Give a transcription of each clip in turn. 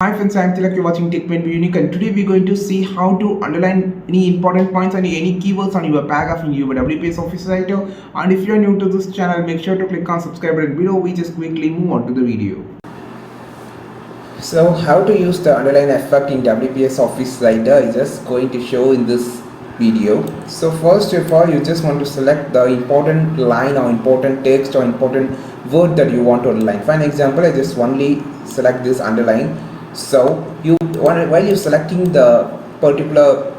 Hi friends, I am Tilak. You're watching Tech Made Unique, and today we're going to see how to underline any important points and any keywords on your paragraph in your WPS Office writer. And if you're new to this channel, make sure to click on subscribe button below. We just quickly move on to the video. So how to use the underline effect in WPS Office writer is just going to show in this video. So first of all, you just want to select the important line or important text or important word that you want to underline. For an example, I just only select this underline. So while you're selecting the particular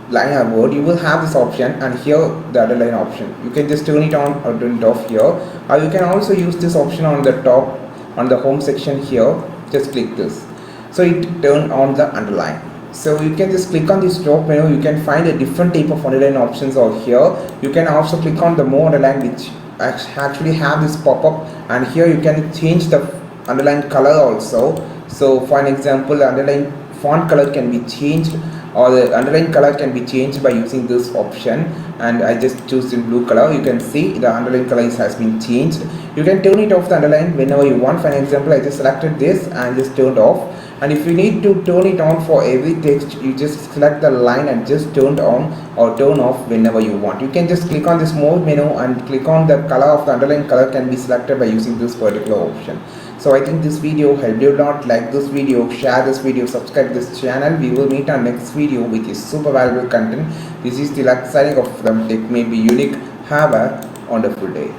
line or word, you will have this option, and here the underline option. You can just turn it on or turn it off here, or you can also use this option on the top on the home section here. Just click this, so it turn on the underline. So you can just click on this drop menu. You can find a different type of underline options out here. You can also click on the more underline, which actually have this pop-up, and here you can change the underline color also. So for an example, the underline font color can be changed, or the underline color can be changed by using this option, and I just choose in blue color. You can see the underline color has been changed. You can turn it off the underline whenever you want. For an example, I just selected this and just turned off. And if you need to turn it on for every text, you just select the line and just turn on or turn off whenever you want. You can just click on this more menu and click on the color of the underline color can be selected by using this particular option. So I think this video helped you a lot. Like this video, share this video, subscribe this channel. We will meet our next video with is super valuable content. This is Tilak signing off from Tech May Be Unique. Have a wonderful day.